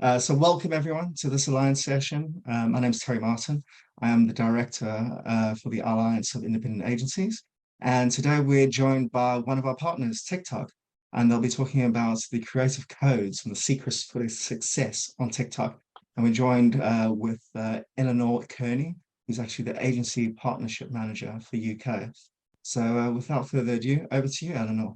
So welcome everyone to this Alliance session. My name is Terry Martin. I am the Director for the Alliance of Independent Agencies. And today we're joined by one of our partners, TikTok, and they'll be talking about the creative codes and the secrets for the success on TikTok. And we're joined with Eleanor Kearney, who's actually the Agency Partnership Manager for UK. So without further ado, over to you, Eleanor.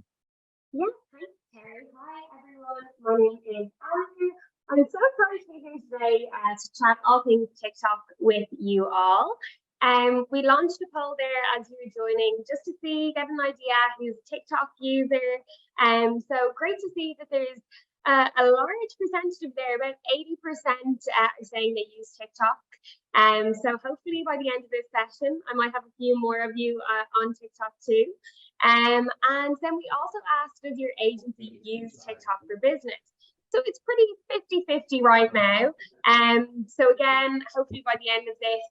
Yeah, thanks, Terry. Hi, everyone. My name is Alison. I'm so excited to be here today to chat all things TikTok with you all. We launched a poll there as you were joining just to get an idea who's a TikTok user. So great to see that there's a large percentage of there, about 80% are saying they use TikTok. So hopefully by the end of this session, I might have a few more of you on TikTok too. And then we also asked, does your agency use TikTok for business? So it's pretty 50-50 right now. So again, hopefully by the end of this,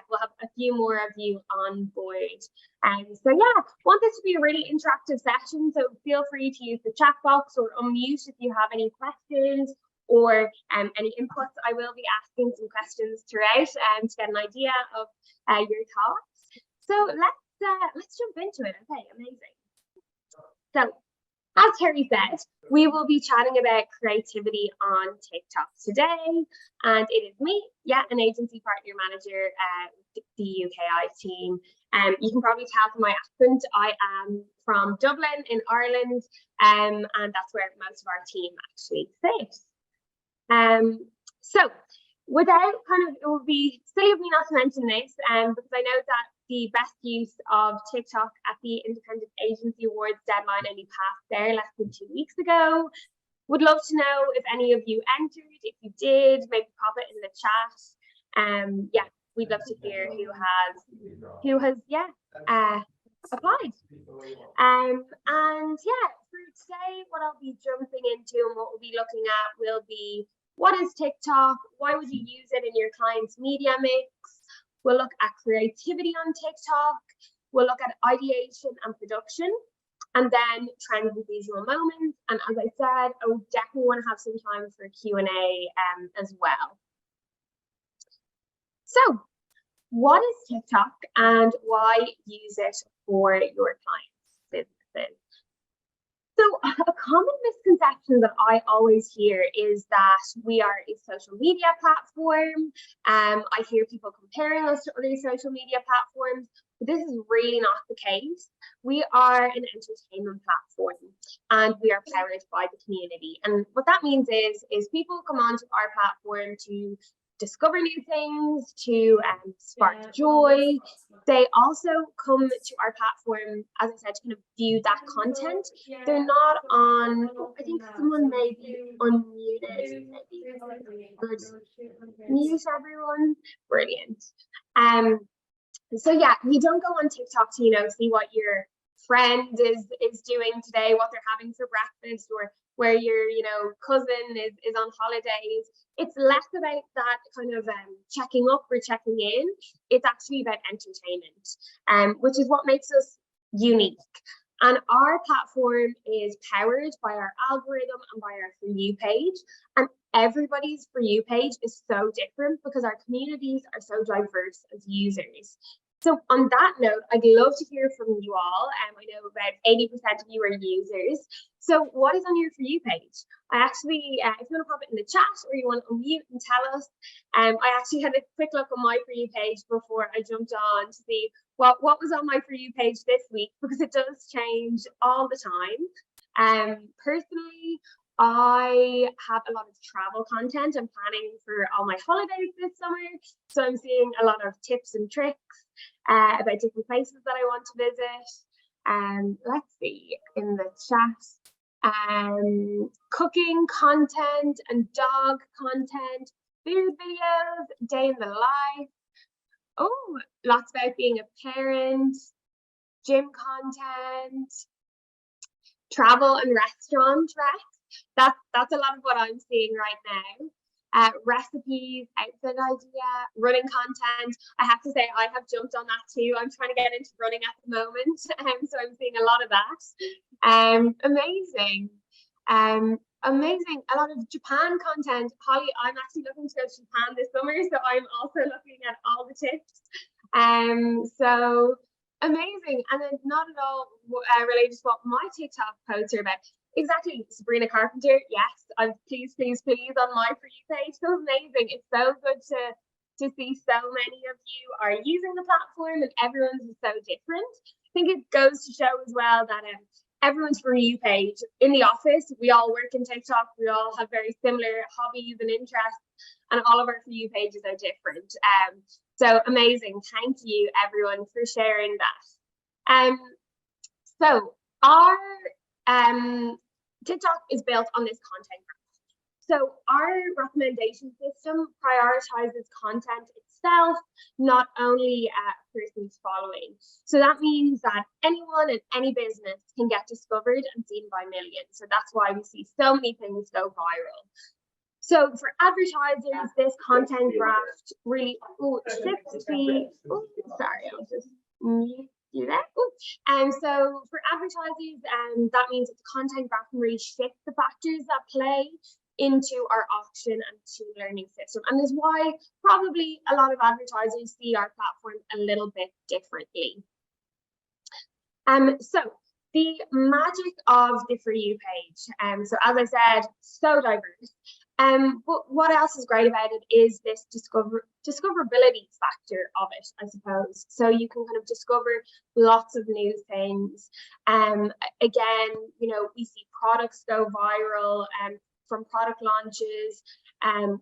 we'll have a few more of you on board. Want this to be a really interactive session. So feel free to use the chat box or unmute if you have any questions or any inputs. I will be asking some questions throughout to get an idea of your thoughts. So let's jump into it. Okay, amazing. So as Terry said, we will be chatting about creativity on TikTok today. And it is me, an agency partner manager at the UKI team. You can probably tell from my accent, I am from Dublin in Ireland, and that's where most of our team actually sits. So without it would be silly of me not to mention this, because I know that the best use of TikTok at the Independent Agency Awards deadline only passed there less than 2 weeks ago. Would love to know if any of you entered. If you did, maybe pop it in the chat. We'd love to hear who has applied. For today, what I'll be jumping into and what we'll be looking at will be, what is TikTok? Why would you use it in your client's media mix? We'll look at creativity on TikTok. We'll look at ideation and production, and then trends and visual moments. And as I said, I would definitely want to have some time for Q&A as well. So what is TikTok and why use it for your clients' businesses? So a common misconception that I always hear is that we are a social media platform. I hear people comparing us to other social media platforms, but this is really not the case. We are an entertainment platform and we are powered by the community. And what that means is people come onto our platform to discover new things, to spark joy. They also come to our platform, as I said, to kind of view that content. They're not on, I think someone may be unmuted. Mute everyone. Brilliant. You don't go on TikTok to, see what your friend is doing today, what they're having for breakfast, or where your cousin is on holidays. It's less about that kind of checking up or checking in. It's actually about entertainment, which is what makes us unique. And our platform is powered by our algorithm and by our For You page. And everybody's For You page is so different because our communities are so diverse as users. So on that note, I'd love to hear from you all. I know about 80% of you are users. So what is on your For You page? I actually, if you want to pop it in the chat or you want to unmute and tell us, I actually had a quick look on my For You page before I jumped on to see what was on my For You page this week, because it does change all the time. Personally, I have a lot of travel content. I'm planning for all my holidays this summer. So I'm seeing a lot of tips and tricks about different places that I want to visit. Let's see in the chat. Cooking content and dog content, food videos, day in the life. Oh, lots about being a parent, gym content, travel and restaurant recs. That's a lot of what I'm seeing right now. Recipes, outfit idea, running content. I have to say I have jumped on that too. I'm trying to get into running at the moment, so I'm seeing a lot of that. Amazing. Amazing. A lot of Japan content. Holly, I'm actually looking to go to Japan this summer, so I'm also looking at all the tips. So amazing. And then not at all related to what my TikTok posts are about. Exactly, Sabrina Carpenter. Yes, I'm please on my For You page. So amazing. It's so good to see so many of you are using the platform, and everyone's is so different. I think it goes to show as well that everyone's For You page in the office, we all work in TikTok, we all have very similar hobbies and interests, and all of our For You pages are different. So amazing. Thank you everyone for sharing that. So our TikTok is built on this content graph. So our recommendation system prioritizes content itself, not only a person's following. So that means that anyone and any business can get discovered and seen by millions. So that's why we see so many things go viral. So for advertisers, this content graph really shifts the, sorry, I'll just mute you there. And so for advertisers, that means that the content graph can really shift the factors that play into our auction and machine learning system. And this is why probably a lot of advertisers see our platform a little bit differently. So the magic of the For You page. So as I said, so diverse. But what else is great about it is this discoverability factor of it, I suppose. So you can kind of discover lots of new things. Again, you know, we see products go viral from product launches.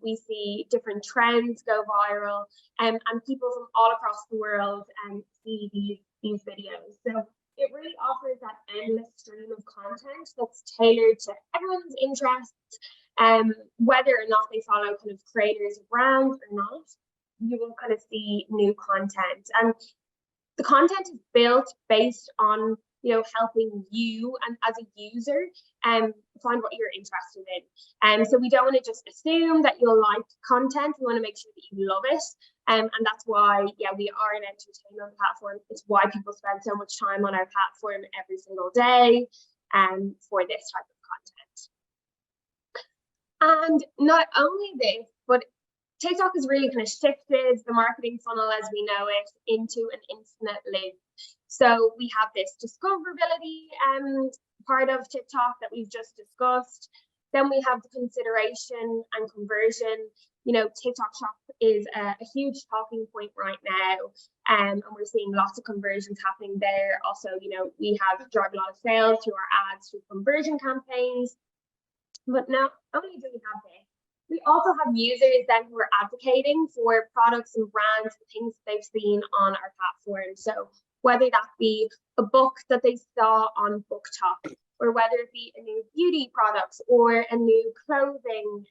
We see different trends go viral, and people from all across the world see these videos. So it really offers that endless stream of content that's tailored to everyone's interests. Whether or not they follow kind of creators or brands or not, you will kind of see new content. And the content is built based on, you know, helping you and as a user find what you're interested in. So we don't want to just assume that you'll like content. We want to make sure that you love it. And that's why, yeah, we are an entertainment platform. It's why people spend so much time on our platform every single day for this type of content. And not only this, but TikTok has really kind of shifted the marketing funnel as we know it into an infinite loop. So we have this discoverability part of TikTok that we've just discussed. Then we have the consideration and conversion. You know, TikTok Shop is a huge talking point right now, and we're seeing lots of conversions happening there. Also, you know, we have drive a lot of sales through our ads, through conversion campaigns. But not only do we have this, we also have users then who are advocating for products and brands and things that they've seen on our platform. So whether that be a book that they saw on BookTok, or whether it be a new beauty product or a new clothing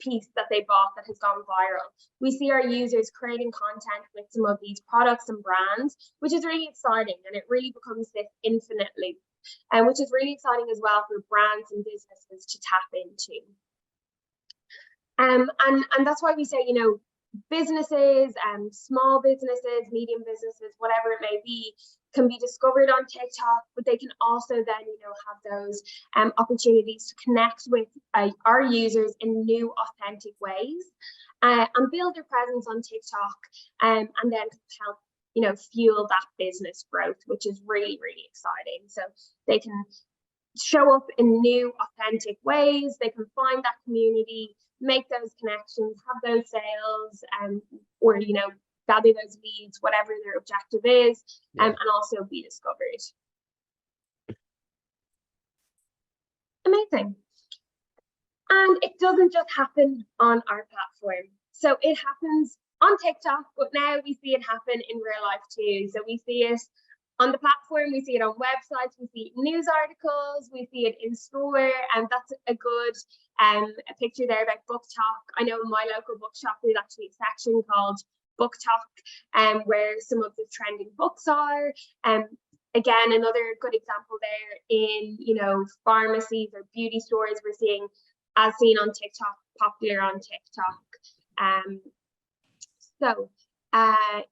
piece that they bought that has gone viral. We see our users creating content with some of these products and brands, which is really exciting, and it really becomes this infinite loop. Which is really exciting as well for brands and businesses to tap into. And that's why we say, you know, businesses, small businesses, medium businesses, whatever it may be, can be discovered on TikTok, but they can also then, you know, have those opportunities to connect with our users in new, authentic ways, and build their presence on TikTok, and then help, you know, fuel that business growth, which is really, really exciting. So they can show up in new, authentic ways. They can find that community, make those connections, have those sales, or, you know, gather those leads, whatever their objective is, and also be discovered. Amazing. And it doesn't just happen on our platform. So it happens on TikTok, but now we see it happen in real life too. So we see it on the platform, we see it on websites, we see news articles, we see it in store, and that's a good a picture there about BookTok. I know in my local bookshop there's actually a section called BookTok, where some of the trending books are. Again, another good example there in, you know, pharmacies or beauty stores, we're seeing, as seen on TikTok, popular on TikTok.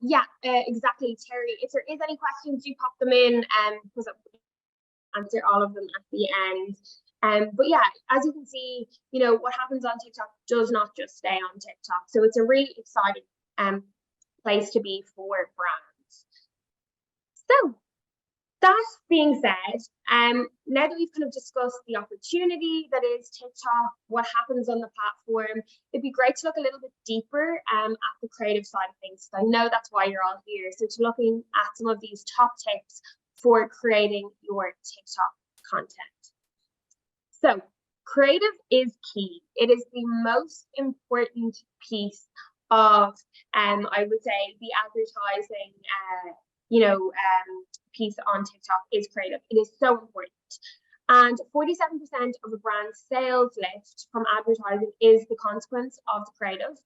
Yeah, exactly, Terry. If there is any questions, you pop them in, because I'll answer all of them at the end. But yeah, as you can see, what happens on TikTok does not just stay on TikTok. So it's a really exciting place to be for brands. So that being said, now that we've kind of discussed the opportunity that is TikTok, what happens on the platform, it'd be great to look a little bit deeper at the creative side of things. So I know that's why you're all here. So to looking at some of these top tips for creating your TikTok content. So creative is key. It is the most important piece of, I would say, the advertising, piece on TikTok is creative. It is so important. And 47% of a brand's sales lift from advertising is the consequence of the creative.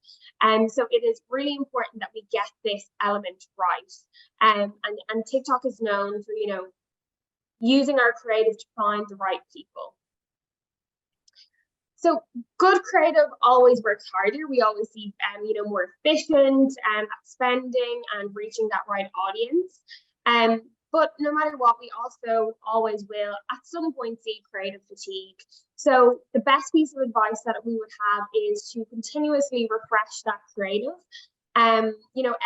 And so it is really important that we get this element right. And TikTok is known for, using our creative to find the right people. So good creative always works harder. We always see, more efficient at spending and reaching that right audience. But no matter what, we also always will at some point see creative fatigue. So the best piece of advice that we would have is to continuously refresh that creative.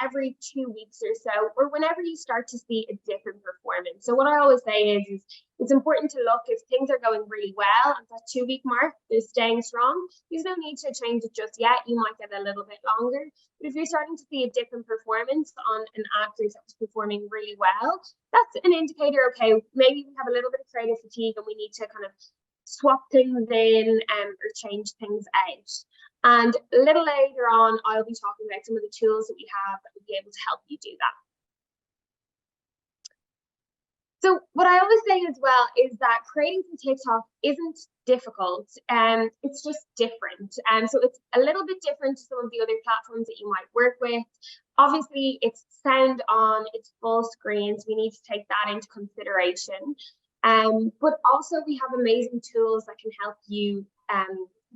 Every 2 weeks or so, or whenever you start to see a different performance. So what I always say is it's important to look if things are going really well at that 2-week mark, they're staying strong. There's no need to change it just yet. You might get a little bit longer. But if you're starting to see a different performance on an actress that was performing really well, that's an indicator, okay, maybe we have a little bit of creative fatigue and we need to kind of swap things in or change things out. And a little later on, I'll be talking about some of the tools that we have that will be able to help you do that. So what I always say as well is that creating for TikTok isn't difficult, it's just different. So it's a little bit different to some of the other platforms that you might work with. Obviously, it's sound on, it's full screens. We need to take that into consideration. But also we have amazing tools that can help you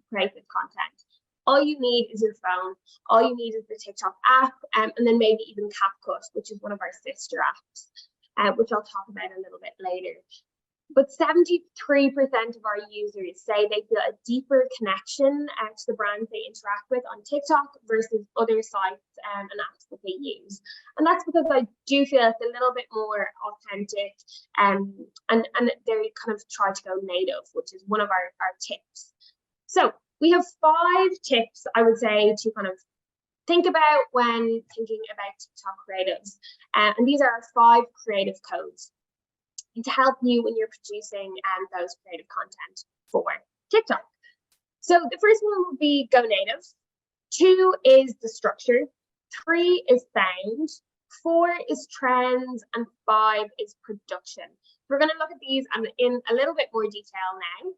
create this content. All you need is your phone. All you need is the TikTok app, and then maybe even CapCut, which is one of our sister apps, which I'll talk about a little bit later. But 73% of our users say they feel a deeper connection to the brands they interact with on TikTok versus other sites and apps that they use. And that's because I do feel it's a little bit more authentic, and they kind of try to go native, which is one of our tips. So we have 5 tips, I would say, to kind of think about when thinking about TikTok creatives. And these are our 5 creative codes to help you when you're producing those creative content for TikTok. So the first one would be go native. 2 is the structure. 3 is sound. 4 is trends. And 5 is production. We're going to look at these in a little bit more detail now.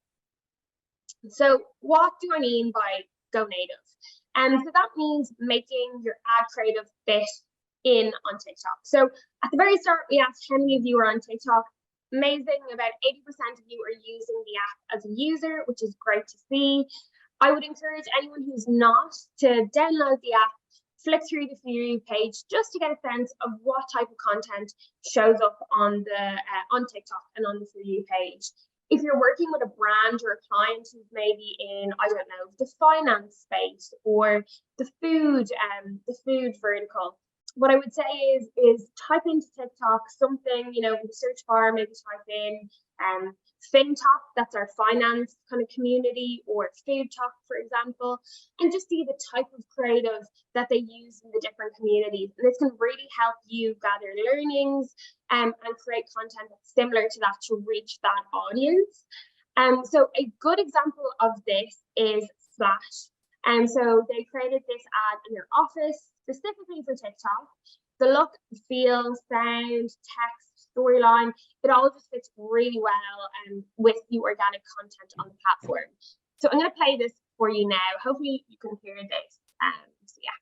So what do I mean by go native? So that means making your ad creative fit in on TikTok. So at the very start, we asked how many of you are on TikTok. Amazing, about 80% of you are using the app as a user, which is great to see. I would encourage anyone who's not to download the app, flick through the For You page just to get a sense of what type of content shows up on TikTok and on the For You page. If you're working with a brand or a client who's maybe in, I don't know, the finance space or the food vertical, what I would say is type into TikTok something, in the search bar, maybe type in FinTok, that's our finance kind of community, or Food Talk, for example, and just see the type of creative that they use in the different communities. And this can really help you gather learnings and create content that's similar to that to reach that audience. So a good example of this is Splash. So they created this ad in their office specifically for TikTok. The look, feel, sound, text, storyline, it all just fits really well with the organic content on the platform. So I'm going to play this for you now. Hopefully you can hear this. So yeah.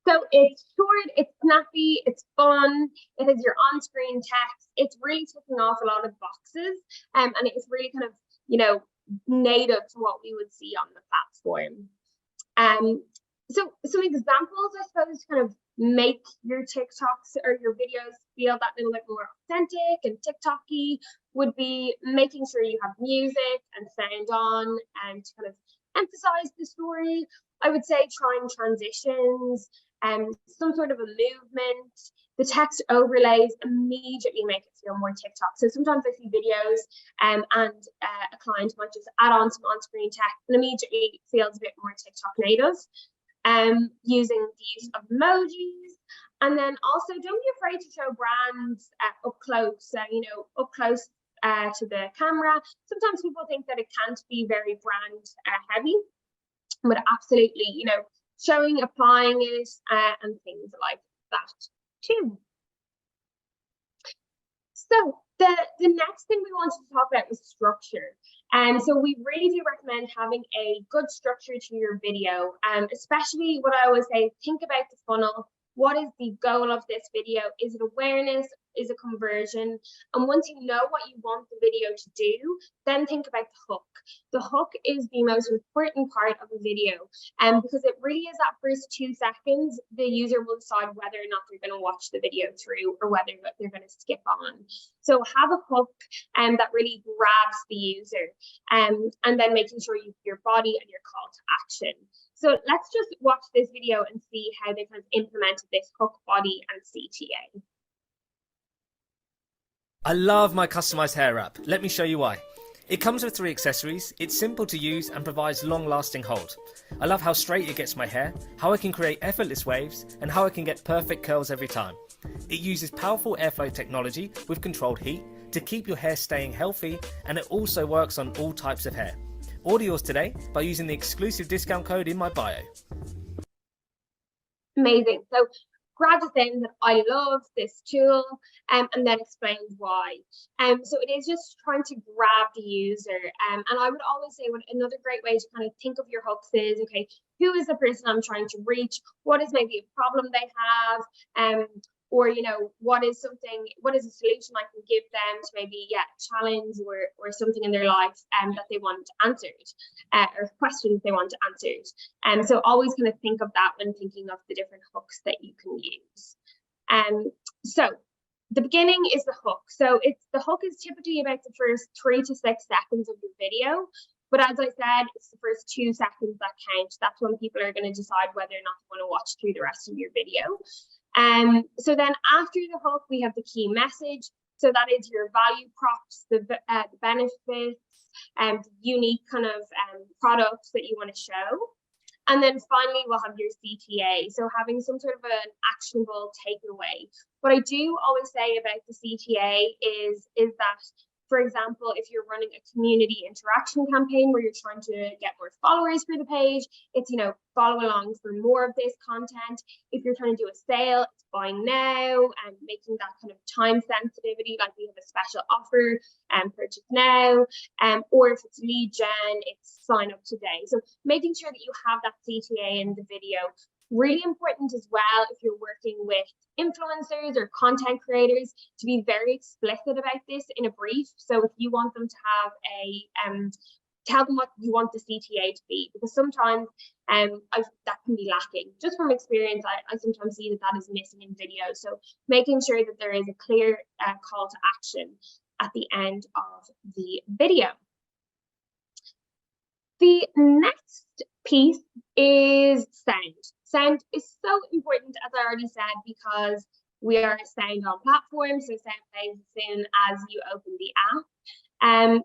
So it's short, it's snappy, it's fun, it has your on-screen text, it's really ticking off a lot of boxes, and it's really kind of, native to what we would see on the platform. So examples, I suppose, to kind of make your TikToks or your videos feel that little bit more authentic and TikTok-y would be making sure you have music and sound on and to kind of emphasize the story. I would say trying transitions and some sort of a movement. The text overlays immediately make it feel more TikTok. So sometimes I see videos and a client might just add on some on-screen text and immediately feels a bit more TikTok native. Using the use of emojis, and then also don't be afraid to show brands up close. Up close to the camera. Sometimes people think that it can't be very brand heavy, but absolutely, showing, applying it, and things like that too. So the next thing we wanted to talk about was structure. And so we really do recommend having a good structure to your video. Especially what I always say, think about the funnel. What is the goal of this video? Is it awareness? Is it conversion? And once you know what you want the video to do, then think about the hook. The hook is the most important part of a video, because it really is that first 2 seconds, the user will decide whether or not they're going to watch the video through or whether they're going to skip on. So have a hook that really grabs the user, and then making sure you have your body and your call to action. So let's just watch this video and see how they kind of implemented this hook, body, and CTA. I love my customized hair wrap. Let me show you why. It comes with 3 accessories, it's simple to use and provides long-lasting hold. I love how straight it gets my hair, how I can create effortless waves, and how I can get perfect curls every time. It uses powerful airflow technology with controlled heat to keep your hair staying healthy, and it also works on all types of hair. Order yours today by using the exclusive discount code in my bio. Amazing. So Grad is saying that I love this tool, and then explains why. So it is just trying to grab the user. And I would always say another great way to kind of think of your hooks is, okay, who is the person I'm trying to reach? What is maybe a problem they have? Or what is a solution I can give them to maybe challenge or something in their life that they want answered, or questions they want answered. So always kind of think of that when thinking of the different hooks that you can use. So the beginning is the hook. So the hook is typically about the first 3 to 6 seconds of your video. But as I said, it's the first 2 seconds that count. That's when people are going to decide whether or not they want to watch through the rest of your video. So then after the hook, we have the key message. So that is your value props, the benefits, and unique kind of products that you want to show. And then finally, we'll have your CTA. So having some sort of an actionable takeaway. What I do always say about the CTA is that, for example, if you're running a community interaction campaign where you're trying to get more followers for the page, it's, follow along for more of this content. If you're trying to do a sale, it's buying now and making that kind of time sensitivity, like we have a special offer and purchase now. Or if it's lead gen, it's sign up today. So making sure that you have that CTA in the video. Really important as well if you're working with influencers or content creators to be very explicit about this in a brief. So if you want them to have tell them what you want the CTA to be, because sometimes that can be lacking. Just from experience, I sometimes see that is missing in videos. So making sure that there is a clear call to action at the end of the video. The next piece is sound. Sound is so important, as I already said, because we are a sound on platform, so sound plays as soon as you open the app.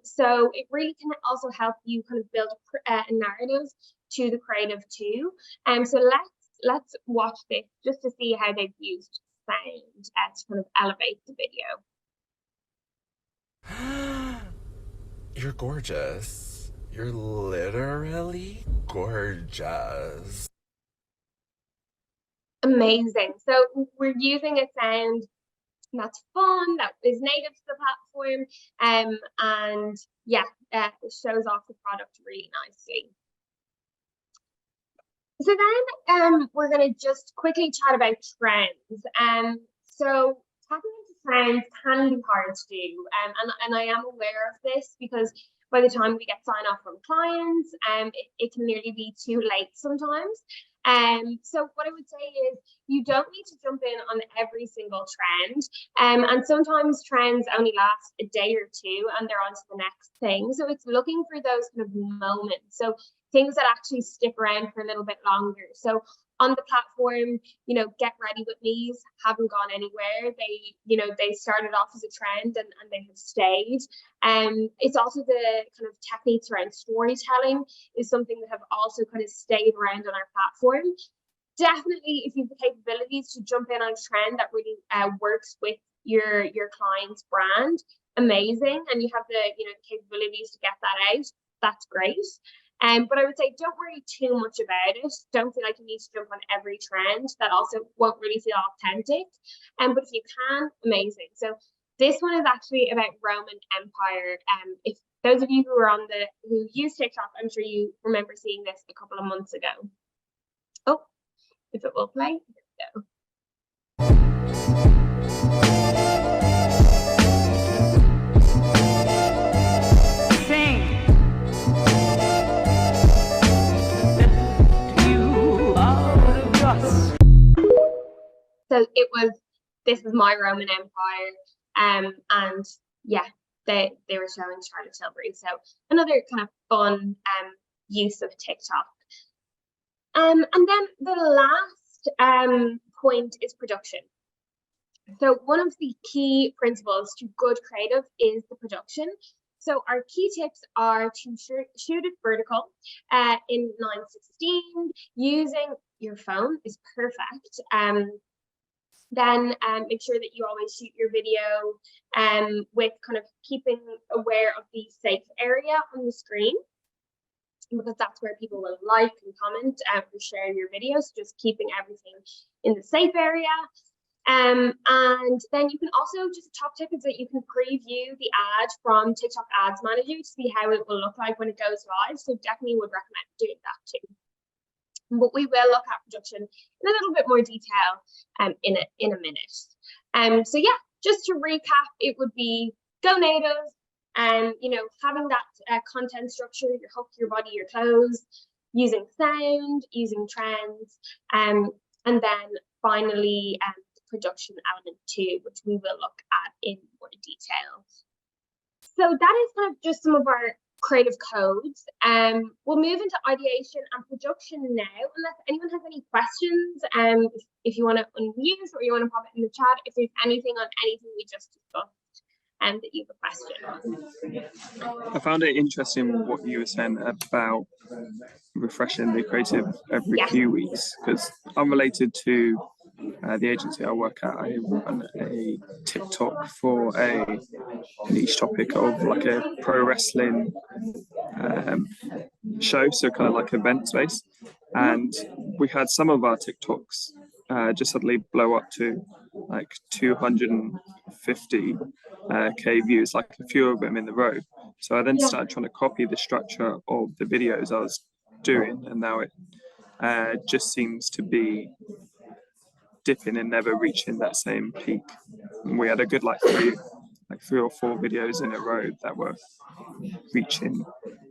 So it really can also help you kind of build a narrative to the creative too. So let's watch this just to see how they've used sound to kind of elevate the video. You're gorgeous. You're literally gorgeous. Amazing. So we're using a sound that's fun, that is native to the platform, and it shows off the product really nicely. So then we're going to just quickly chat about trends. So tapping into trends can be hard to do, and I am aware of this because by the time we get sign off from clients, it can nearly be too late sometimes. So what I would say is you don't need to jump in on every single trend. And sometimes trends only last a day or two and they're on to the next thing. So it's looking for those kind of moments. So things that actually stick around for a little bit longer. So on the platform, Get Ready With Me's haven't gone anywhere. They started off as a trend and they have stayed. It's also the kind of techniques around storytelling is something that have also kind of stayed around on our platform. Definitely, if you have the capabilities to jump in on a trend that really works with your client's brand, amazing, and you have the capabilities to get that out, that's great. But I would say don't worry too much about it. Don't feel like you need to jump on every trend. That also won't really feel authentic. But if you can, amazing. So this one is actually about Roman Empire. If those of you who use TikTok, I'm sure you remember seeing this a couple of months ago. Oh, if it will play, there we go. So it was, this is my Roman Empire, and yeah, they were showing Charlotte Tilbury. So another kind of fun use of TikTok. And then the last point is production. So one of the key principles to good creative is the production. So our key tips are to shoot it vertical in 9:16. Using your phone is perfect. Then make sure that you always shoot your video with kind of keeping aware of the safe area on the screen, because that's where people will like and comment or share your videos. Just keeping everything in the safe area. And then you can also, just a top tip is that you can preview the ad from TikTok Ads Manager to see how it will look like when it goes live. So definitely would recommend doing that too. But we will look at production in a little bit more detail in a minute. So yeah, just to recap, it would be go native, and having that content structure, your hook, your body, your clothes, using sound, using trends, and then finally the production element too, which we will look at in more detail. So that is kind of just some of our creative codes. We'll move into ideation and production now, unless anyone has any questions. If you want to unmute or you want to pop it in the chat, if there's anything on anything we just discussed and that you have a question. I found it interesting what you were saying about refreshing the creative every few weeks, because I'm related to the agency I work at. I run a TikTok for a niche topic of like a pro wrestling show, so kind of like event space, and we had some of our TikToks just suddenly blow up to like 250k views, like a few of them in the row. So I then started trying to copy the structure of the videos I was doing, and now it just seems to be dipping and never reaching that same peak. And we had a good like three or four videos in a row that were reaching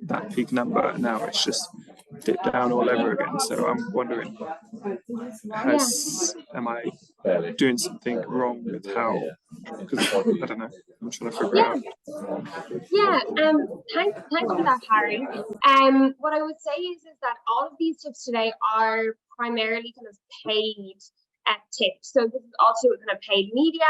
that peak number, and now it's just dipped down all over again. So I'm wondering, am I doing something wrong with how? Because I don't know, I'm trying to figure it out. Thanks for that, Harry. What I would say is that all of these tips today are primarily kind of paid tips. So this is also kind of paid media.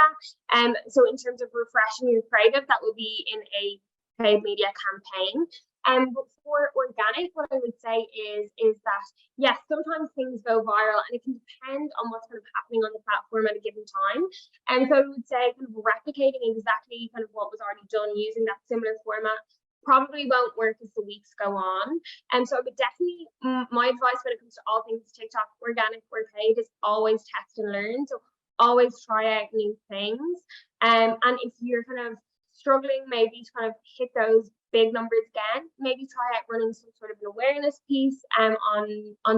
So in terms of refreshing your creative, that will be in a paid media campaign. But for organic, what I would say is that yes, sometimes things go viral, and it can depend on what's kind of happening on the platform at a given time. And so I would say kind of replicating exactly kind of what was already done using that similar format probably won't work as the weeks go on. And so I would definitely, my advice when it comes to all things TikTok, organic or paid, is always test and learn. So always try out new things. And if you're kind of struggling maybe to kind of hit those big numbers again, maybe try out running some sort of an awareness piece on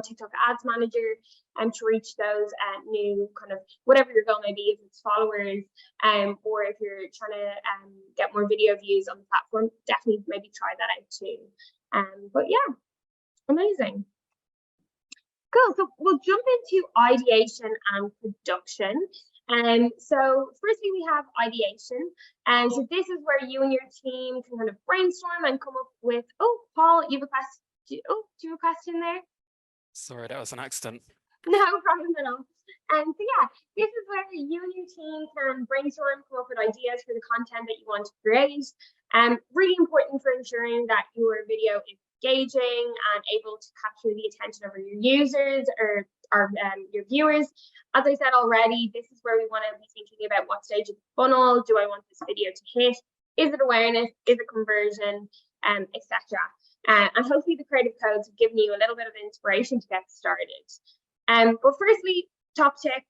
TikTok Ads Manager to reach those new kind of whatever your goal may be, if it's followers or if you're trying to get more video views on the platform. Definitely maybe try that out too. But yeah, amazing. Cool. So we'll jump into ideation and production. So firstly, we have ideation. And so this is where you and your team can kind of brainstorm and come up with, oh, Paul, you have a question. Oh, do you have a question there? Sorry, that was an accident. No problem at all. So yeah, this is where you and your team can brainstorm, come up with ideas for the content that you want to create. Really important for ensuring that your video is engaging and able to capture the attention of your users or your viewers. As I said already, this is where we want to be thinking about what stage of the funnel do I want this video to hit? Is it awareness? Is it conversion? Etc. And hopefully the creative codes have given you a little bit of inspiration to get started. But firstly, top tip,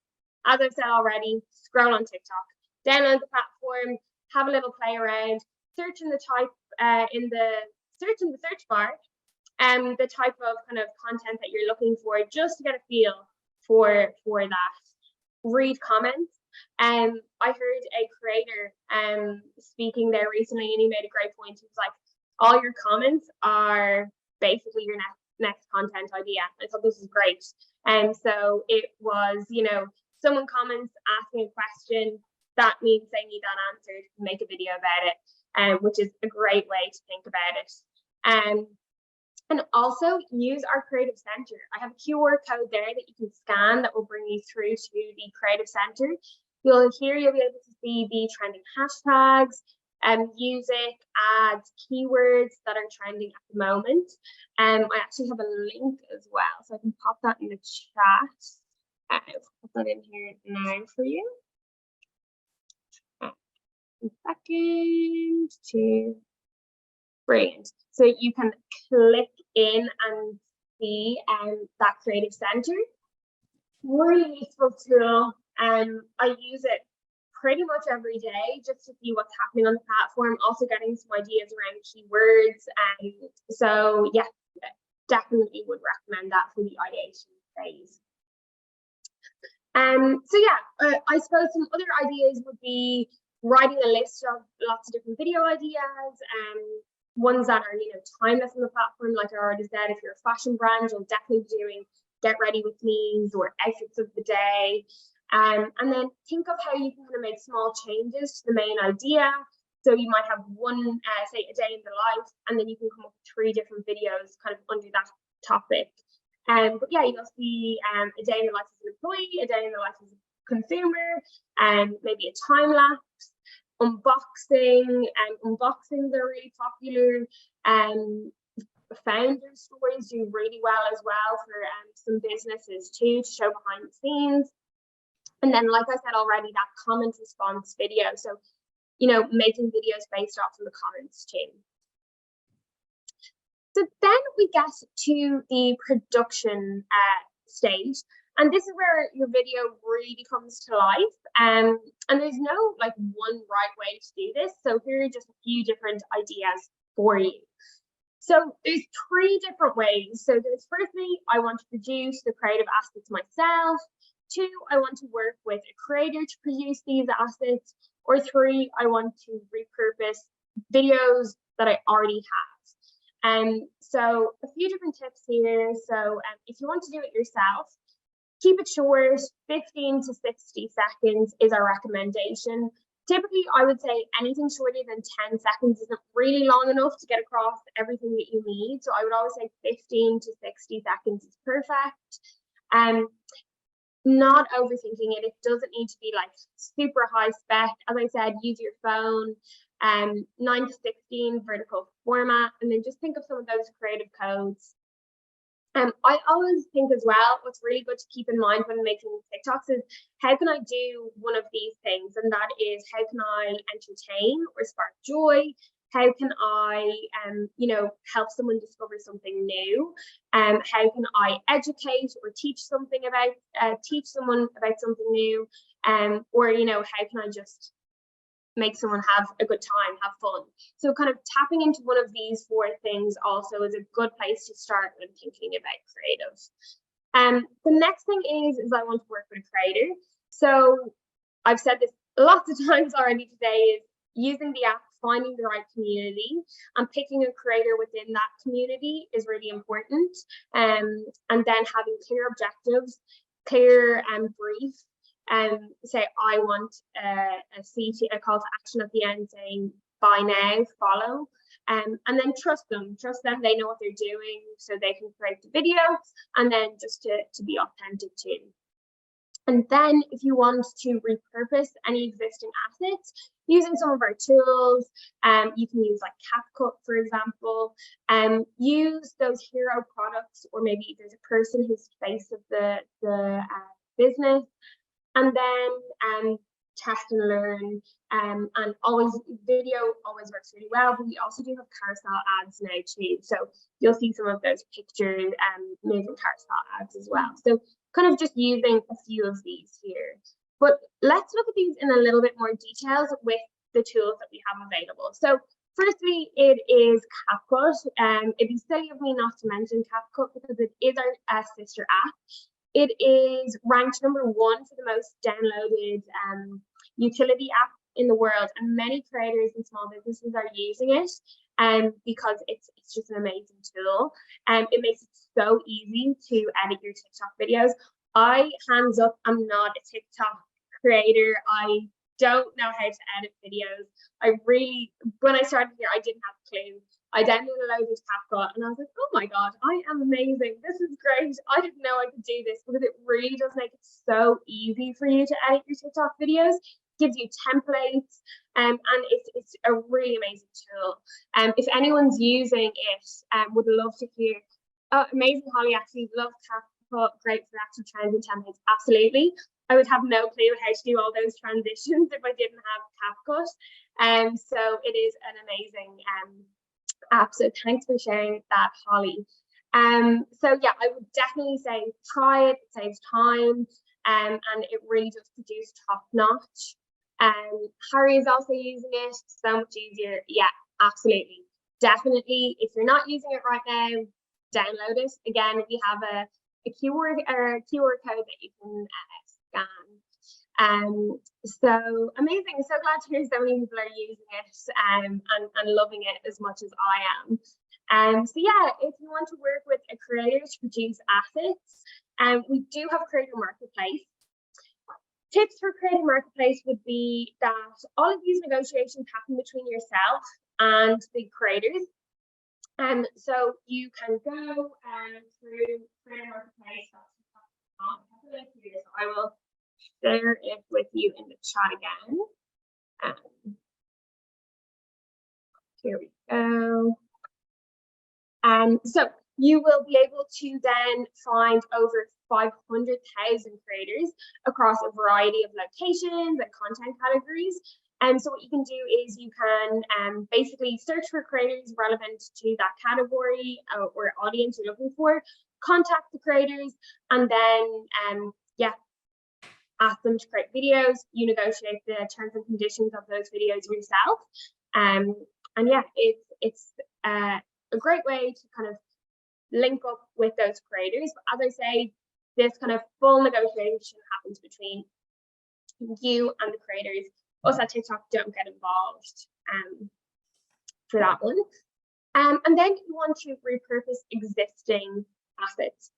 as I've said already, scroll on TikTok, download the platform, have a little play around, search in the search bar, the type of kind of content that you're looking for, just to get a feel for that. Read comments. I heard a creator speaking there recently, and he made a great point. He was like, all your comments are basically your next content idea. I thought this is great. And so it was, someone comments asking a question, that means they need that answered, make a video about it, which is a great way to think about it. And also use our Creative Center. I have a QR code there that you can scan that will bring you through to the Creative Center. You'll be able to see the trending hashtags, music, ads, keywords that are trending at the moment. I actually have a link as well, so I can pop that in the chat. I'll pop that in here now for you. A second, two. Brilliant. So you can click in and see that Creative Center. Really useful tool. I use it pretty much every day just to see what's happening on the platform, also getting some ideas around keywords. So yeah, definitely would recommend that for the ideation phase. So yeah, I suppose some other ideas would be writing a list of lots of different video ideas, ones that are timeless on the platform. Like I already said, if you're a fashion brand, you'll definitely be doing get ready with me's or outfits of the day. And then think of how you can kind of make small changes to the main idea. So you might have one, say, a day in the life, and then you can come up with 3 different videos kind of under that topic. But yeah, you'll see a day in the life as an employee, a day in the life as a consumer, and maybe a time lapse, unboxing. Unboxings are really popular. Founder stories do really well as well for some businesses too, to show behind the scenes. And then, like I said already, that comment response video. So, making videos based off of the comments too. So then we get to the production stage. And this is where your video really comes to life. And there's no one right way to do this. So here are just a few different ideas for you. So there's 3 different ways. So there's firstly, I want to produce the creative assets myself. 2, I want to work with a creator to produce these assets. Or 3, I want to repurpose videos that I already have. So a few different tips here. So if you want to do it yourself, keep it short. 15 to 60 seconds is our recommendation. Typically, I would say anything shorter than 10 seconds isn't really long enough to get across everything that you need. So I would always say 15 to 60 seconds is perfect. Not overthinking it. It doesn't need to be super high spec. As I said, use your phone, 9 to 16 vertical format, and then just think of some of those creative codes. I always think as well, what's really good to keep in mind when making TikToks is how can I do one of these things? And that is, how can I entertain or spark joy? How can I, help someone discover something new? How can I educate or teach someone about something new? Or, how can I just make someone have a good time, have fun? So kind of tapping into one of these 4 things also is a good place to start when thinking about creative. The next thing is I want to work with a creator. So I've said this lots of times already today, is using the app finding the right community and picking a creator within that community is really important. And then having clear objectives, clear and brief, and say I want a call to action at the end saying buy now, follow, and then trust them, they know what they're doing, so they can create the video, and then just to be authentic too. And then if you want to repurpose any existing assets using some of our tools, you can use like CapCut, for example, use those hero products, or maybe there's a person who's the face of the business, and then test and learn, and always video always works really well, but we also do have carousel ads now too, so you'll see some of those pictures moving carousel ads as well. So kind of just using a few of these here, but let's look at these in a little bit more details with the tools that we have available. So firstly, it is CapCut. It'd be silly of me not to mention CapCut because it is our sister app. It is ranked #1 for the most downloaded utility app in the world, and many creators and small businesses are using it because it's just an amazing tool. It makes it so easy to edit your TikTok videos. I, hands up, I'm not a TikTok creator. I don't know how to edit videos. When I started here, I didn't have a clue. I downloaded CapCut and I was like, oh my God, I am amazing. This is great. I didn't know I could do this, because it really does make it so easy for you to edit your TikTok videos. Gives you templates, and it's a really amazing tool. If anyone's using it, would love to hear. Oh, amazing, Holly, actually love CapCut, great for actual trends and templates. Absolutely. I would have no clue how to do all those transitions if I didn't have CapCut. So it is an amazing app. So thanks for sharing that, Holly. So yeah, I would definitely say try it. It saves time, and it really does produce top notch. Harry is also using it, so much easier. Yeah, absolutely, definitely. If you're not using it right now, download it. Again, we have a QR code that you can scan. So amazing. So glad to hear so many people are using it and loving it as much as I am. So yeah, if you want to work with a creator to produce assets, we do have Creator Marketplace. Tips for Creator Marketplace would be that all of these negotiations happen between yourself and the creators. So you can go through Creator Marketplace. So I will share it with you in the chat again. Here we go. So you will be able to then find over 500,000 creators across a variety of locations and content categories. And so what you can do is you can basically search for creators relevant to that category or audience you're looking for, contact the creators, and then ask them to create videos. You negotiate the terms and conditions of those videos yourself. And yeah, it's a great way to kind of link up with those creators. But as I say, this kind of full negotiation happens between you and the creators. Us at TikTok don't get involved for that one. And then you want to repurpose existing assets.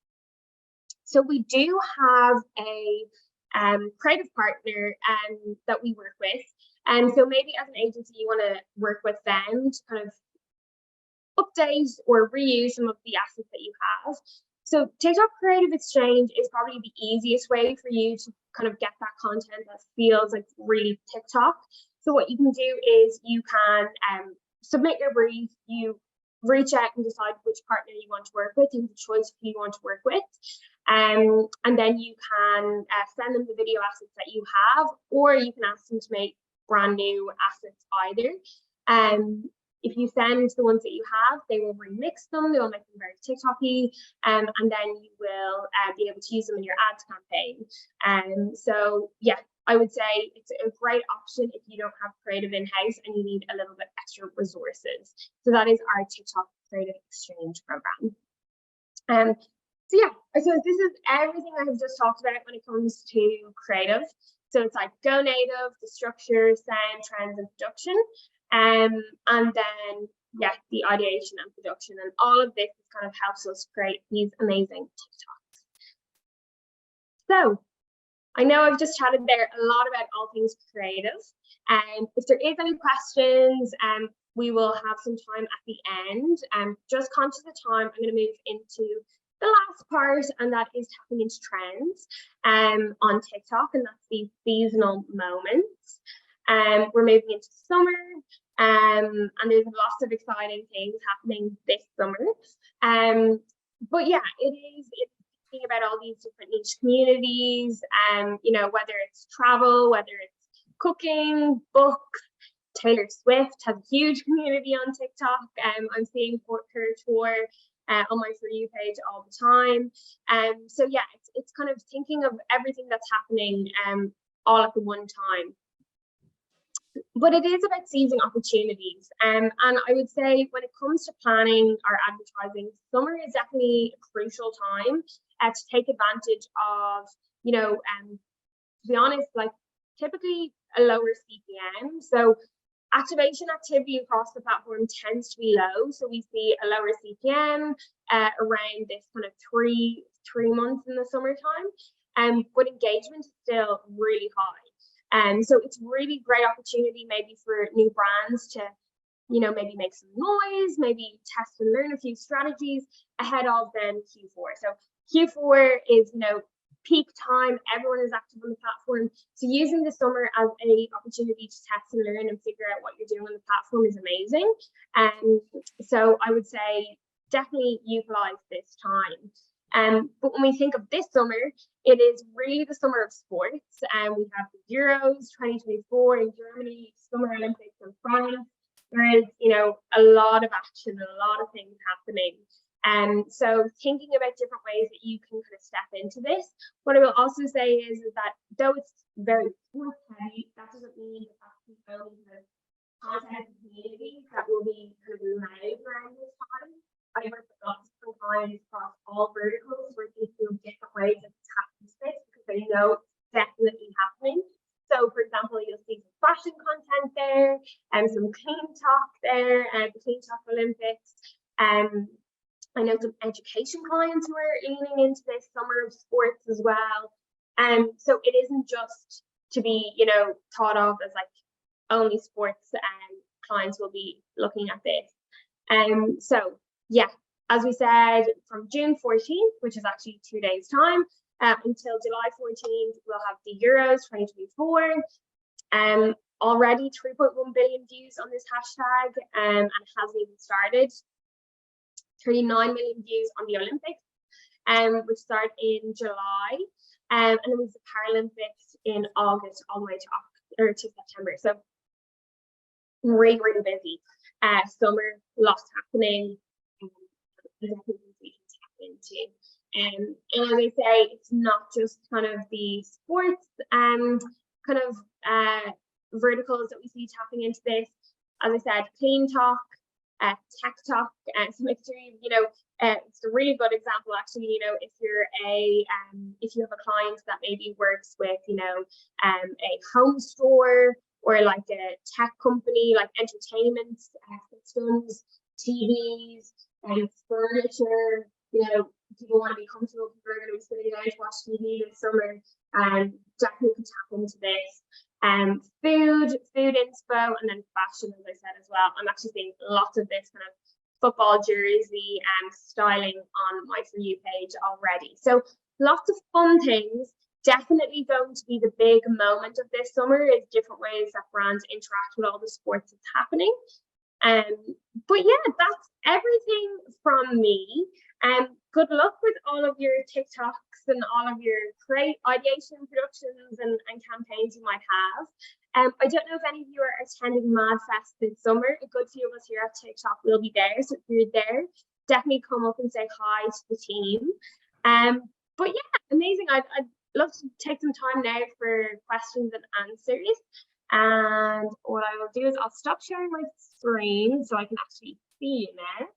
So we do have a creative partner that we work with. And so maybe as an agency, you want to work with them to kind of update or reuse some of the assets that you have. So TikTok Creative Exchange is probably the easiest way for you to kind of get that content that feels like really TikTok. So what you can do is you can submit your brief, you reach out and decide which partner you want to work with, you have a choice of who you want to work with. And then you can send them the video assets that you have, or you can ask them to make brand new assets either. If you send the ones that you have, they will remix them, they will make them very TikTok-y, and then you will be able to use them in your ads campaign. So yeah, I would say it's a great option if you don't have creative in-house and you need a little bit extra resources. So that is our TikTok Creative Exchange program. So yeah, so this is everything I have just talked about when it comes to creative. So it's like Go Native, the structure, sound, trends, and production. And then, yeah, the ideation and production, and all of this kind of helps us create these amazing TikToks. So I know I've just chatted there a lot about all things creative. And if there is any questions, we will have some time at the end. Just conscious of time, I'm going to move into the last part, and that is tapping into trends on TikTok, and that's the seasonal moments. We're moving into summer, and there's lots of exciting things happening this summer. But yeah, it's thinking about all these different niche communities, you know, whether it's travel, whether it's cooking, books. Taylor Swift has a huge community on TikTok. I'm seeing her tour on my For You page all the time. So yeah, it's kind of thinking of everything that's happening all at the one time. But it is about seizing opportunities. And I would say when it comes to planning our advertising, summer is definitely a crucial time to take advantage of, you know, to be honest, like typically a lower CPM. So activation activity across the platform tends to be low. So we see a lower CPM around this kind of three months in the summertime. But engagement is still really high. So it's really great opportunity maybe for new brands to, you know, maybe make some noise, maybe test and learn a few strategies ahead of then Q4. So Q4 is, you know, peak time, everyone is active on the platform. So using the summer as a opportunity to test and learn and figure out what you're doing on the platform is amazing. So I would say definitely utilize this time. But when we think of this summer, it is really the summer of sports. We have the Euros 2024 in Germany, Summer Olympics in France. There is, you know, a lot of action and a lot of things happening. So thinking about different ways that you can kind of step into this. What I will also say is that though it's very sports heavy, that doesn't mean that that's the only kind of content and communities that will be kind of live around this time. I work with lots of different clients across all verticals. We're thinking of different ways of tapping space because they know it's definitely happening. So, for example, you'll see some fashion content there, and some clean talk there, and the Clean Talk Olympics. I know some education clients who are leaning into this summer of sports as well. So it isn't just to be, you know, thought of as like only sports clients will be looking at this. So yeah, as we said, from June 14th, which is actually 2 days time, until July 14th, we'll have the Euros 2024. Already 3.1 billion views on this hashtag, and it hasn't even started. 39 million views on the Olympics, which start in July, and it was the Paralympics in August all the way to September. So really, really busy. Summer, lots happening. And as I say, it's not just kind of the sports kind of verticals that we see tapping into this. As I said, Clean Talk, Tech Talk, so make sure you know it's a really good example actually. You know, if you're if you have a client that maybe works with, you know, a home store or like a tech company, like entertainment systems, TVs, and furniture. You know, people want to be comfortable. People are going to be sitting down to watch TV this summer, and definitely can tap into this. Food inspo, and then fashion, as I said as well. I'm actually seeing lots of this kind of football jersey styling on my For You page already. So lots of fun things. Definitely going to be the big moment of this summer is different ways that brands interact with all the sports that's happening. But yeah, that's everything from me. Good luck with all of your TikToks and all of your great ideation productions and campaigns you might have. I don't know if any of you are attending MadFest this summer. A good few of us here at TikTok will be there. So if you're there, definitely come up and say hi to the team. But yeah, amazing. I'd love to take some time now for questions and answers. And what I will do is I'll stop sharing my screen so I can actually see you now.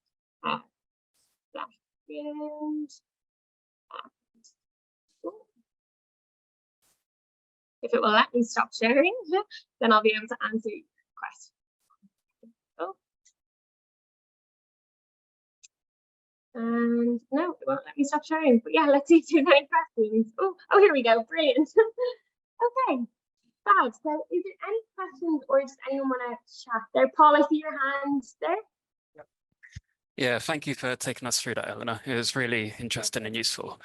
If it will let me stop sharing, then I'll be able to answer your question. And no, it won't let me stop sharing. But yeah, let's see if there's any questions. Oh, here we go. Brilliant. Okay, fab. So is there any questions or does anyone want to chat there? Paul, I see your hand there. Yeah, thank you for taking us through that, Eleanor. It was really interesting and useful.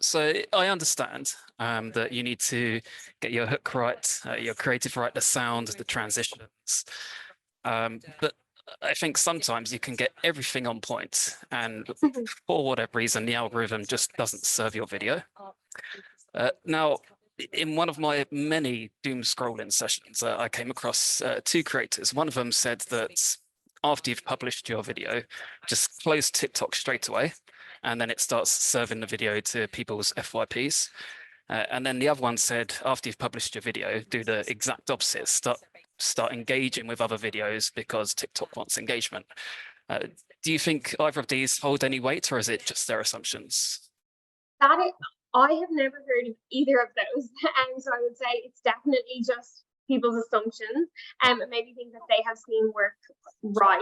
So I understand that you need to get your hook right, your creative right, the sound, the transitions. But I think sometimes you can get everything on point, and for whatever reason, the algorithm just doesn't serve your video. Now, in one of my many doom scrolling sessions, I came across two creators. One of them said that after you've published your video, just close TikTok straight away, and then it starts serving the video to people's FYPs. And then the other one said, after you've published your video, do the exact opposite, start engaging with other videos because TikTok wants engagement. Do you think either of these hold any weight, or is it just their assumptions? I have never heard of either of those, and so I would say it's definitely just people's assumptions, and maybe things that they have seen work right.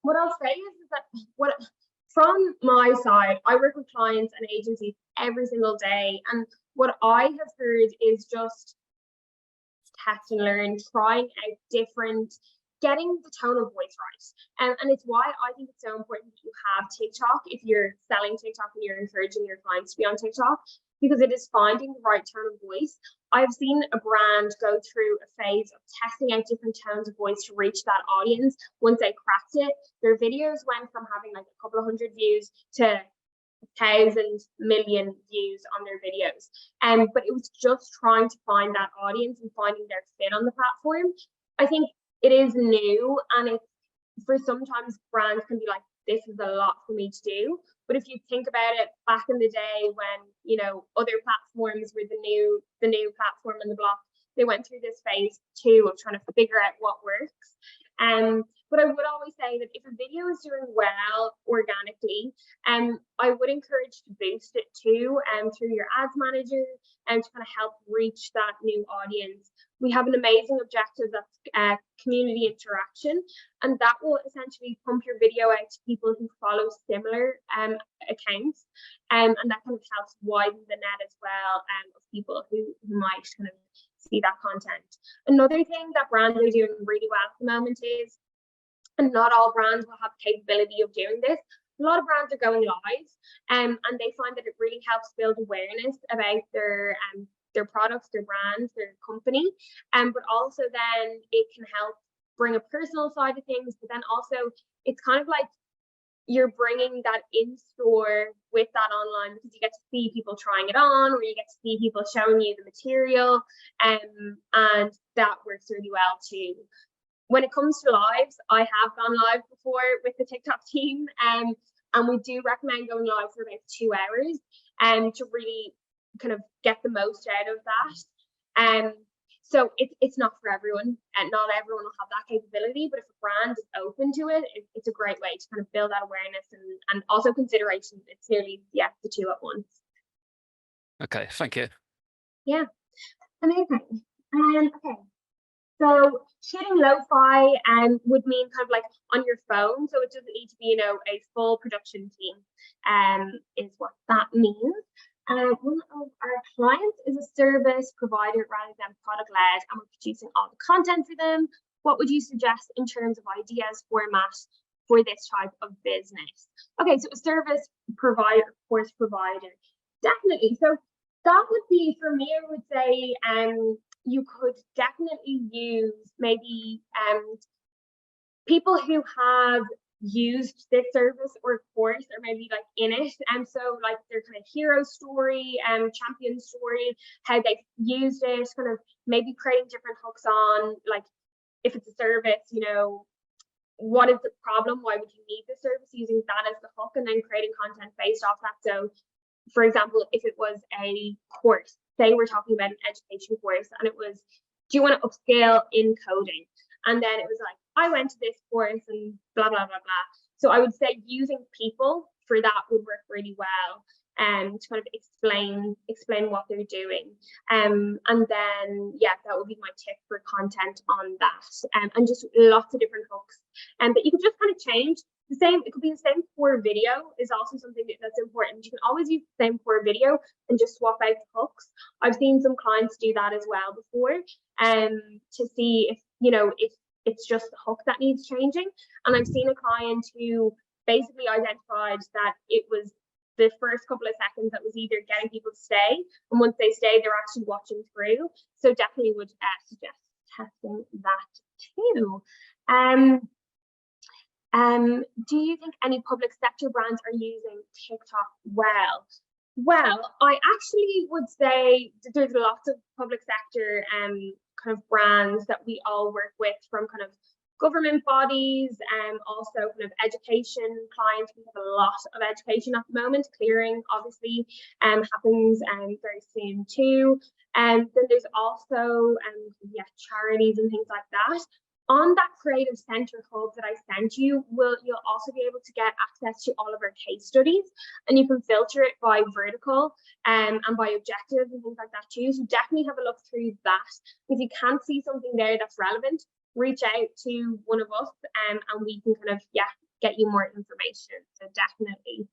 What I'll say is that from my side, I work with clients and agencies every single day, and what I have heard is just test and learn, trying out different, getting the tone of voice right. And it's why I think it's so important that you have TikTok if you're selling TikTok and you're encouraging your clients to be on TikTok, because it is finding the right tone of voice. I've seen a brand go through a phase of testing out different tones of voice to reach that audience. Once they cracked it, their videos went from having like a couple of hundred views to 1,000 million views on their videos. But it was just trying to find that audience and finding their fit on the platform. I think it is new, and it's for sometimes brands can be like, this is a lot for me to do. But if you think about it, back in the day when, you know, other platforms were the new platform in the block, they went through this phase too of trying to figure out what works. But I would always say that if a video is doing well organically, I would encourage to boost it too, through your ads manager, and to kind of help reach that new audience. We have an amazing objective that's community interaction, and that will essentially pump your video out to people who follow similar accounts, and that kind of helps widen the net as well of people who might kind of see that content. Another thing that brands are doing really well at the moment is, and not all brands will have the capability of doing this, a lot of brands are going live, and they find that it really helps build awareness about their products, their brands, their company, but also then it can help bring a personal side of things, but then also it's kind of like you're bringing that in store with that online, because you get to see people trying it on, or you get to see people showing you the material, and that works really well too. When it comes to lives, I have gone live before with the TikTok team, and we do recommend going live for about 2 hours to really kind of get the most out of that. So it's not for everyone, and not everyone will have that capability, but if a brand is open to it, it's a great way to kind of build that awareness and also consideration. It's nearly, the two at once. Okay, thank you. Yeah, amazing. Okay. So shooting lo-fi would mean kind of like on your phone. So it doesn't need to be, you know, a full production team is what that means. One of our clients is a service provider rather than product led, and we're producing all the content for them. What would you suggest in terms of ideas, format for this type of business? Okay, so a service provider, course provider, definitely. So that would be, for me, I would say, you could definitely use maybe people who have used this service or course, or maybe like in it, and so like their kind of hero story and champion story, how they've used it, kind of maybe creating different hooks on, like if it's a service, you know, what is the problem, why would you need the service, using that as the hook, and then creating content based off that. So for example, if it was a course, say we're talking about an education course, and it was, do you want to upscale in coding? And then it was like, I went to this course and blah, blah, blah, blah. So I would say using people for that would work really well. to kind of explain what they're doing. And then, yeah, that would be my tip for content on that. And just lots of different hooks. But you can just kind of change the same. It could be the same for video is also something that's important. You can always use the same for video and just swap out the hooks. I've seen some clients do that as well before, to see if, you know, if it's just the hook that needs changing. And I've seen a client who basically identified that it was the first couple of seconds that was either getting people to stay, and once they stay, they're actually watching through. So definitely would suggest testing that too. Do you think any public sector brands are using TikTok well? Well, I actually would say that there's lots of public sector kind of brands that we all work with, from kind of government bodies and also kind of education clients. We have a lot of education at the moment. Clearing obviously happens very soon too. And then there's also charities and things like that. On that Creative Center hub that I sent you, you'll also be able to get access to all of our case studies, and you can filter it by vertical and by objective and things like that too. So definitely have a look through that. If you can't see something there that's relevant, reach out to one of us and we can kind of get you more information. So definitely.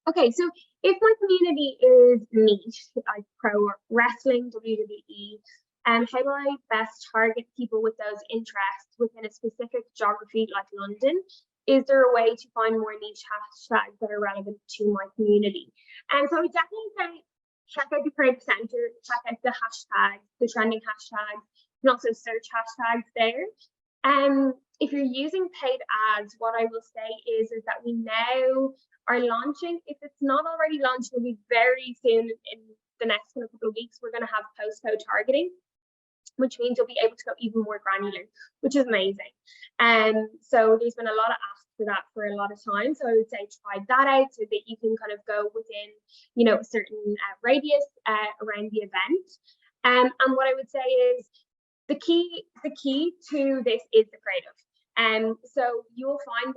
Okay, so if my community is niche, like pro wrestling, WWE, how do I best target people with those interests within a specific geography like London? Is there a way to find more niche hashtags that are relevant to my community? And so I would definitely say check out the Creative Center, check out the hashtags, the trending hashtags. You can also search hashtags there. If you're using paid ads, what I will say is that we now are launching, if it's not already launched, it'll be very soon in the next couple of weeks, we're going to have postcode targeting, which means you'll be able to go even more granular, which is amazing. So there's been a lot of asks for that for a lot of time. So I would say try that out so that you can kind of go within, you know, a certain radius around the event. And what I would say is the key to this is the creative. So you will find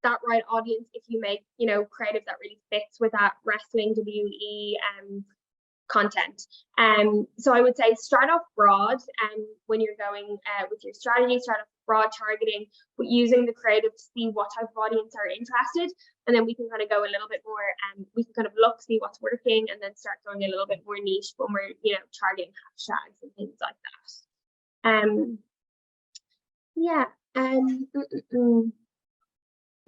that right audience if you make, you know, creative that really fits with that wrestling WWE content. So I would say start off broad, and when you're going with your strategy, start off broad targeting, but using the creative to see what type of audience are interested, and then we can kind of go a little bit more and we can kind of look, see what's working, and then start going a little bit more niche when we're, you know, targeting hashtags and things like that.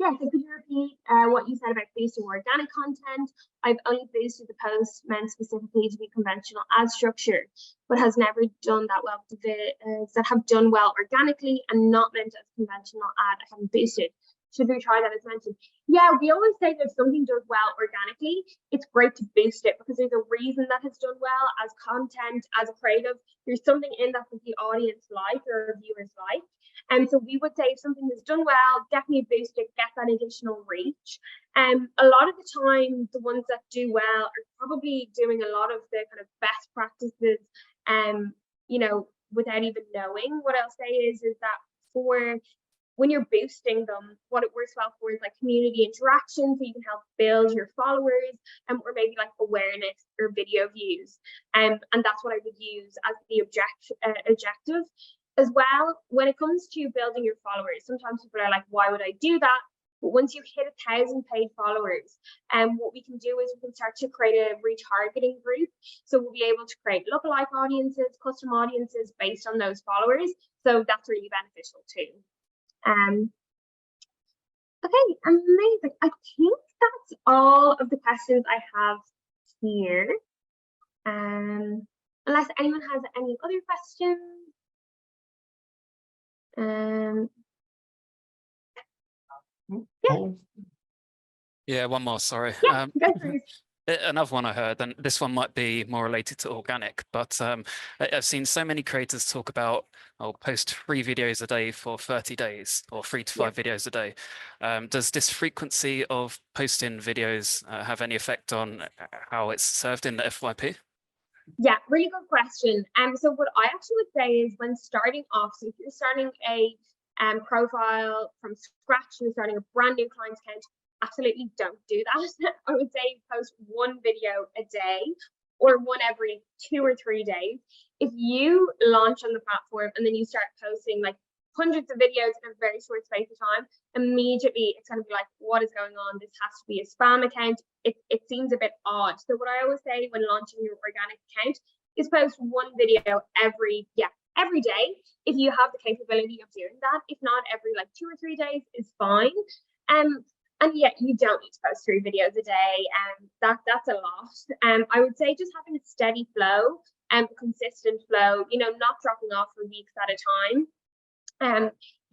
So could you repeat what you said about boosting organic content? I've only boosted the post meant specifically to be conventional ad structure, but has never done that well with videos that have done well organically and not meant as conventional ad. I haven't boosted. Should we try that as mentioned? Yeah, we always say that if something does well organically, it's great to boost it because there's a reason that has done well as content, as a creative. There's something in that the audience like or viewers like. And so we would say if something has done well, definitely boost it, get that additional reach. A lot of the time, the ones that do well are probably doing a lot of the kind of best practices, you know, without even knowing. What I'll say is that for when you're boosting them, what it works well for is like community interaction, so you can help build your followers, or maybe like awareness or video views. And that's what I would use as the objective. As well, when it comes to building your followers, sometimes people are like, why would I do that? But once you hit 1,000 paid followers, what we can do is we can start to create a retargeting group. So we'll be able to create lookalike audiences, custom audiences based on those followers. So that's really beneficial too. Okay, amazing. I think that's all of the questions I have here. Unless anyone has any other questions. Yeah, one more, sorry. Yeah, go for it. Another one I heard, and this one might be more related to organic, but I've seen so many creators talk about, I'll post 3 videos a day for 30 days or 3 to 5 videos a day. Does this frequency of posting videos have any effect on how it's served in the FYP? Yeah, really good question. So what I actually would say is when starting off, so if you're starting a profile from scratch, you're starting a brand new client account, absolutely don't do that. I would say post one video a day or one every 2 or 3 days. If you launch on the platform and then you start posting like hundreds of videos in a very short space of time, immediately it's going to be like, what is going on? This has to be a spam account. It seems a bit odd. So what I always say when launching your organic account is post one video every day if you have the capability of doing that. If not, every like 2 or 3 days is fine. And yeah, you don't need to post 3 videos a day, and that's a lot. I would say just having a steady flow and consistent flow, you know, not dropping off for weeks at a time,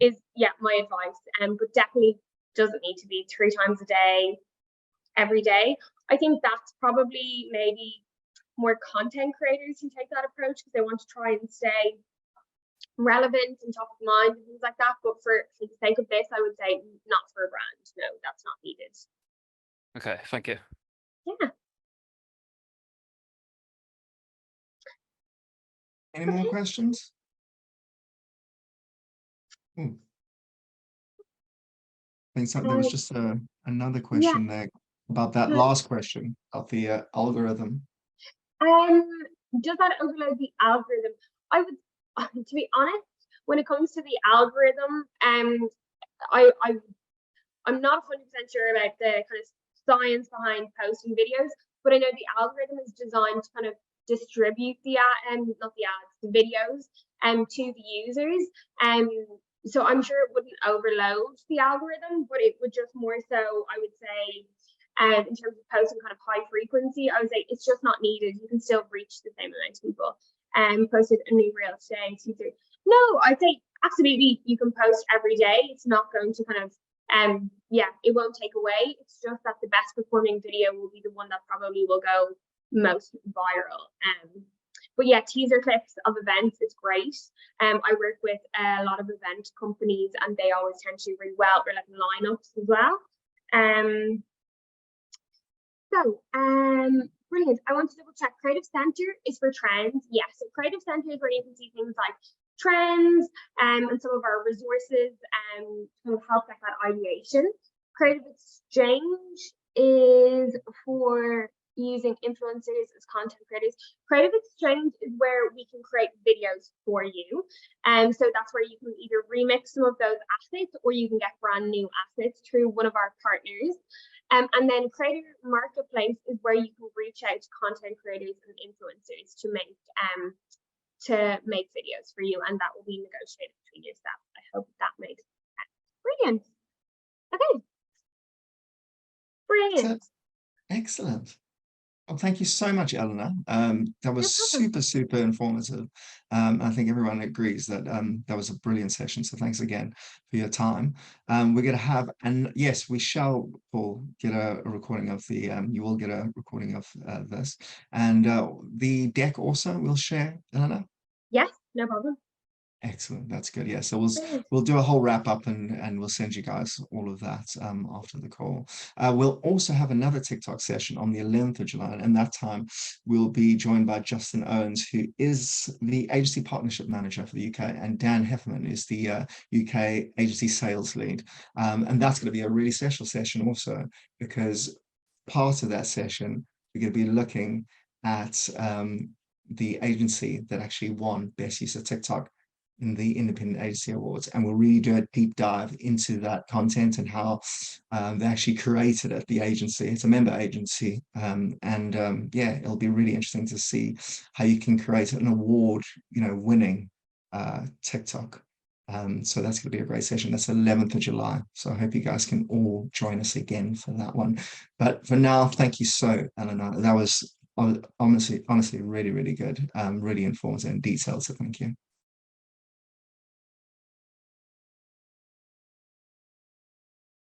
is my advice. But definitely doesn't need to be 3 times a day, every day. I think that's probably maybe more content creators who take that approach because they want to try and stay relevant and top of mind and things like that. But for the sake of this, I would say not for a brand. No, that's not needed. Okay, thank you. Yeah. Any more questions? I think there was just another question there about that last question of the algorithm. Does that overload the algorithm? I would, to be honest, when it comes to the algorithm, I'm not 100% sure about the kind of science behind posting videos, but I know the algorithm is designed to kind of distribute the not the ads, the videos to the users. So I'm sure it wouldn't overload the algorithm, but it would just more so, I would say, in terms of posting kind of high frequency, I would say it's just not needed. You can still reach the same amount of people. Posted a new reel today. No, I'd say absolutely you can post every day. It's not going to kind of it won't take away. It's just that the best performing video will be the one that probably will go most viral. But yeah, teaser clips of events is great. I work with a lot of event companies and they always tend to do really well for like lineups as well. Brilliant. I want to double check. Creative Center is for trends. Yes, so Creative Center is where you can see things like trends and some of our resources to help get that ideation. Creative Exchange is for using influencers as content creators. Creative Exchange is where we can create videos for you. So that's where you can either remix some of those assets or you can get brand new assets through one of our partners. And then Creator Marketplace is where you can reach out to content creators and influencers to make videos for you, and that will be negotiated between yourself. I hope that makes sense. Brilliant. Okay. Brilliant. Excellent. Well, thank you so much, Eleanor. That was super informative. I think everyone agrees that that was a brilliant session. So thanks again for your time. We're going to have, and yes, we shall all get a recording of the, you will get a recording of this. And the deck also we'll share, Eleanor? Yes, no problem. Excellent, that's good. Yeah, so we'll do a whole wrap up and we'll send you guys all of that after the call. We'll also have another TikTok session on the 11th of July, and that time we'll be joined by Justin Owens, who is the agency partnership manager for the UK, and Dan Hefferman is the UK agency sales lead. And that's going to be a really special session also, because part of that session we're going to be looking at the agency that actually won Best Use of TikTok in the Independent Agency Awards, and we'll really do a deep dive into that content and how they actually created it, the agency. It's a member agency, yeah, it'll be really interesting to see how you can create an award, you know, winning TikTok. So that's going to be a great session. That's 11th of July. So I hope you guys can all join us again for that one. But for now, thank you so, Eleanor. That was honestly really good, really informative and detailed. So thank you.